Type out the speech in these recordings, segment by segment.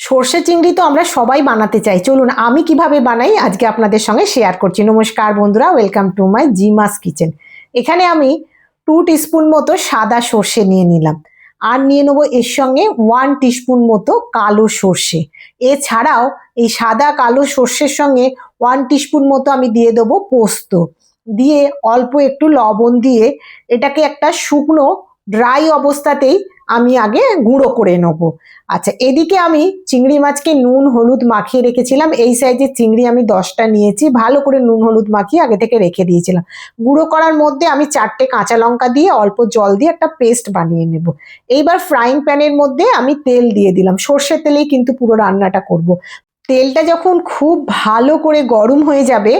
সর্ষে চিংড়ি তো আমরা সবাই বানাতে চাই। চলুন আমি কিভাবে বানাই আজকে আপনাদের সঙ্গে শেয়ার করছি। নমস্কার বন্ধুরা, ওয়েলকাম টু মাই জিমাস কিচেন। এখানে আমি 2 টিস্পুন মতো সাদা সর্ষে নিয়ে নিলাম, আর নিয়ে নেবো এর সঙ্গে 1 টিস্পুন মতো কালো সর্ষে। এছাড়াও এই সাদা কালো সর্ষের সঙ্গে 1 টিস্পুন মতো আমি দিয়ে দেবো পোস্ত, দিয়ে অল্প একটু লবণ দিয়ে এটাকে একটা শুকনো ড্রাই অবস্থাতেই আমি আগে গুঁড়ো করে নেবো। আচ্ছা, এদিকে আমি চিংড়ি মাছকে নুন হলুদ মাখিয়ে রেখেছিলাম। এই সাইজের চিংড়ি আমি 10টা নিয়েছি, ভালো করে নুন হলুদ মাখিয়ে আগে থেকে রেখে দিয়েছিলাম। গুঁড়ো করার মধ্যে আমি 4টে কাঁচা লঙ্কা দিয়ে অল্প জল দিয়ে একটা পেস্ট বানিয়ে নেব। এইবার ফ্রাইং প্যানের মধ্যে আমি তেল দিয়ে দিলাম, সর্ষের তেলেই কিন্তু পুরো রান্নাটা করব। তেলটা যখন খুব ভালো করে গরম হয়ে যাবে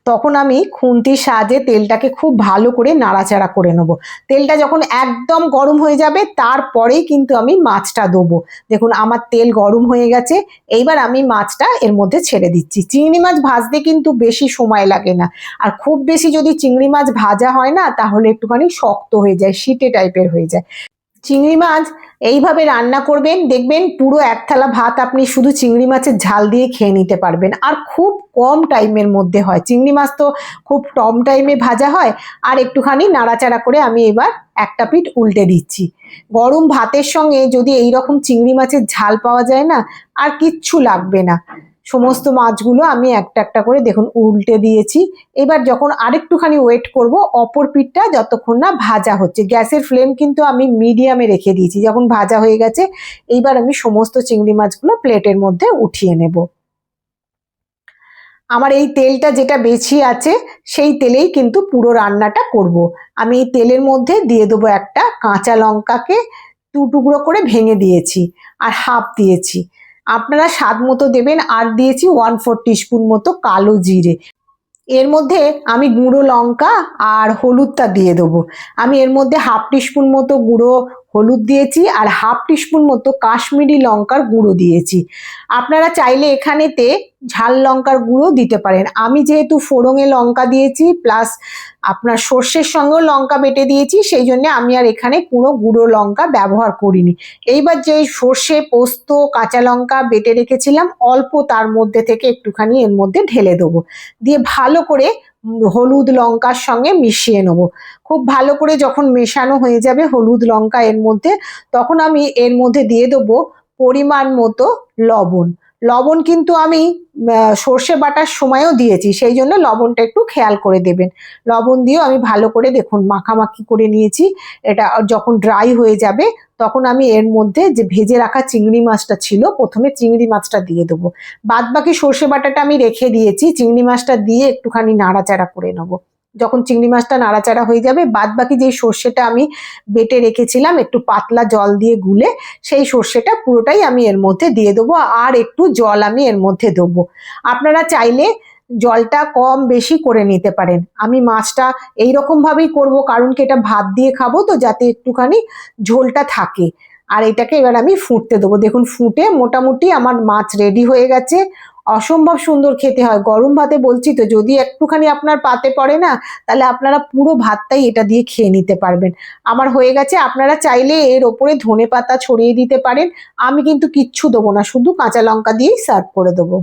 তখন আমি খুন্তির সাহায্যে তেলটাকে খুব ভালো করে নাড়াচাড়া করে নেব। তেলটা যখন একদম গরম হয়ে যাবে তারপরেই কিন্তু আমি মাছটা দেবো। দেখুন আমার তেল গরম হয়ে গেছে, এইবার আমি মাছটা এর মধ্যে ছেড়ে দিচ্ছি। চিংড়ি মাছ ভাজতে কিন্তু বেশি সময় লাগে না, আর খুব বেশি যদি চিংড়ি মাছ ভাজা হয় না তাহলে একটুখানি শক্ত হয়ে যায়, শিটে টাইপের হয়ে যায়। চিংড়ি মাছ এইভাবে রান্না করবেন, দেখবেন পুরো এক থালা ভাত আপনি শুধু চিংড়ি মাছের ঝাল দিয়ে খেয়ে নিতে পারবেন। আর খুব কম টাইমের মধ্যে হয়, চিংড়ি মাছ তো খুব কম টাইমে ভাজা হয়। আর একটুখানি নাড়াচাড়া করে আমি এবার একটা পিঠ উল্টে দিচ্ছি। গরম ভাতের সঙ্গে যদি এই রকম চিংড়ি মাছের ঝাল পাওয়া যায় না, আর কিচ্ছু লাগবে না। সমস্ত মাছগুলো আমি একটা একটা করে দেখুন উল্টে দিয়েছি। এবার যখন আরেকটুখানি ওয়েট করব, অপর পিঠটা যতক্ষণ না ভাজা হচ্ছে। গ্যাসের ফ্লেম কিন্তু আমি মিডিয়ামে রেখে দিয়েছি। যখন ভাজা হয়ে গেছে এইবার আমি সমস্ত চিংড়ি মাছগুলো প্লেটের মধ্যে উঠিয়ে নেব। আমার এই তেলটা যেটা বেশি আছে সেই তেলেই কিন্তু পুরো রান্নাটা করব। আমি এই তেলের মধ্যে দিয়ে দেবো একটা কাঁচা লঙ্কাকে 2 টুকরো করে ভেঙে দিয়েছি, আর হাফ দিয়েছি। আপনারা স্বাদ মতো দেবেন। আর দিয়েছি 1/4 টিস্পুন মতো কালো জিরে। এর মধ্যে আমি গুঁড়ো লঙ্কা আর হলুদটা দিয়ে দেবো। আমি এর মধ্যে হাফ টিস্পুন মতো গুঁড়ো হলুদ দিয়েছি, আর হাফ টিস্পুন মতো কাশ্মীরি লঙ্কার গুঁড়ো দিয়েছি। আপনারা চাইলে এখানেতে ঝাল লঙ্কার গুঁড়ো দিতে পারেন। আমি যেহেতু ফোড়ঙে লঙ্কা দিয়েছি প্লাস আপনার সর্ষের সঙ্গেও লঙ্কা বেটে দিয়েছি, সেই জন্য আমি আর এখানে কোনো গুঁড়ো লঙ্কা ব্যবহার করিনি। এইবার যে সর্ষে পোস্ত কাঁচা লঙ্কা বেটে রেখেছিলাম অল্প তার মধ্যে থেকে একটুখানি এর মধ্যে ঢেলে দেবো, দিয়ে ভালো করে হলুদ লঙ্কার সঙ্গে মিশিয়ে নেবো। খুব ভালো করে যখন মেশানো হয়ে যাবে হলুদ লঙ্কা এর মধ্যে, তখন আমি এর মধ্যে দিয়ে দেবো পরিমাণ মতো লবণ। লবণ কিন্তু আমি সর্ষে বাটার সময়ও দিয়েছি, সেই জন্য লবণটা একটু খেয়াল করে দেবেন। লবণ দিয়েও আমি ভালো করে দেখুন মাখামাখি করে নিয়েছি। এটা যখন ড্রাই হয়ে যাবে তখন আমি এর মধ্যে যে ভেজে রাখা চিংড়ি মাছটা ছিল প্রথমে চিংড়ি মাছটা দিয়ে দেবো। বাদ বাকি সর্ষে বাটাটা আমি রেখে দিয়েছি, চিংড়ি মাছটা দিয়ে একটুখানি নাড়াচাড়া করে নেবো। যখন চিংড়ি মাছটা নাড়াচাড়া হয়ে যাবে বাদ বাকি যে সর্ষেটা আমি বেটে রেখেছিলাম একটু পাতলা জল দিয়ে গুলে, সেই সর্ষেটা পুরোটাই আমি এর মধ্যে দিয়ে দেবো, আর একটু জল আমি এর মধ্যে দেবো। আপনারা চাইলে জলটা কম বেশি করে নিতে পারেন। আমি মাছটা এইরকম ভাবেই করবো, কারণ কি এটা ভাত দিয়ে খাবো তো, যাতে একটুখানি ঝোলটা থাকে। আর এটাকে এবার আমি ফুটতে দেবো। দেখুন ফুটে মোটামুটি আমার মাছ রেডি হয়ে গেছে। অসম্ভব সুন্দর খেতে হয় গরম ভাতে, বলছি তো। যদি একটুখানি আপনার পাতে পড়ে না তাহলে আপনারা পুরো ভাতটাই এটা দিয়ে খেয়ে নিতে পারবেন। আমার হয়ে গেছে। আপনারা চাইলে এর ওপরে ধনেপাতা ছড়িয়ে দিতে পারেন। আমি কিন্তু কিচ্ছু দেবো না, শুধু কাঁচা লঙ্কা দিয়েই সার্ভ করে দেবো।